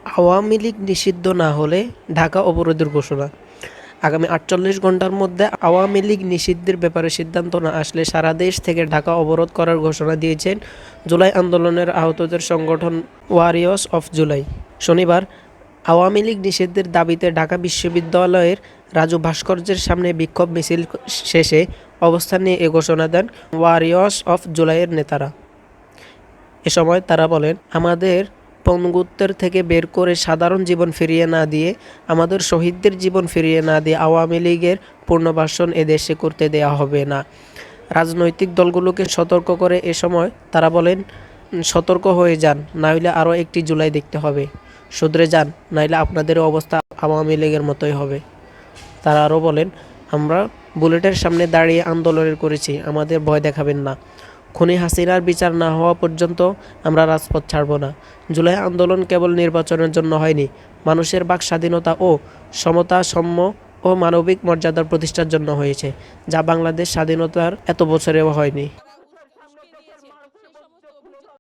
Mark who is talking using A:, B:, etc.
A: আওয়ামী লীগ নিষিদ্ধ না হলে ঢাকা অবরোধের ঘোষণা। আগামী ৪৮ ঘণ্টার মধ্যে আওয়ামী লীগ নিষিদ্ধের ব্যাপারে সিদ্ধান্ত না আসলে সারা দেশ থেকে ঢাকা অবরোধ করার ঘোষণা দিয়েছেন জুলাই আন্দোলনের আহতদের সংগঠন ওয়ারিয়র্স অফ জুলাই। শনিবার আওয়ামী লীগ নিষিদ্ধের দাবিতে ঢাকা বিশ্ববিদ্যালয়ের রাজু ভাস্কর্যের সামনে বিক্ষোভ মিছিল শেষে অবস্থান নিয়ে এ ঘোষণা দেন ওয়ারিয়র্স অফ জুলাইয়ের নেতারা। এ সময় তারা বলেন, আমাদের পঙ্গুত্বের থেকে বের করে সাধারণ জীবন ফিরিয়ে না দিয়ে, আমাদের শহীদদের জীবন ফিরিয়ে না দিয়ে আওয়ামী লীগের পুনর্বাসন এদেশে করতে দেয়া হবে না। রাজনৈতিক দলগুলোকে সতর্ক করে এ সময় তারা বলেন, সতর্ক হয়ে যান, নইলে আরও একটি জুলাই দেখতে হবে। শুধরে যান, নইলে আপনাদের অবস্থা আওয়ামী লীগের মতোই হবে। তারা আরও বলেন, আমরা বুলেটের সামনে দাঁড়িয়ে আন্দোলন করেছি, আমাদের ভয় দেখাবেন না। খুনি হাসিনার বিচার না হওয়া পর্যন্ত আমরা রাজপথ ছাড়ব না। জুলাই আন্দোলন কেবল নির্বাচনের জন্য হয়নি, মানুষের বাক স্বাধীনতা ও সমতা, সাম্য ও মানবিক মর্যাদার প্রতিষ্ঠার জন্য হয়েছে, যা বাংলাদেশ স্বাধীনতার এত বছরেও হয়নি।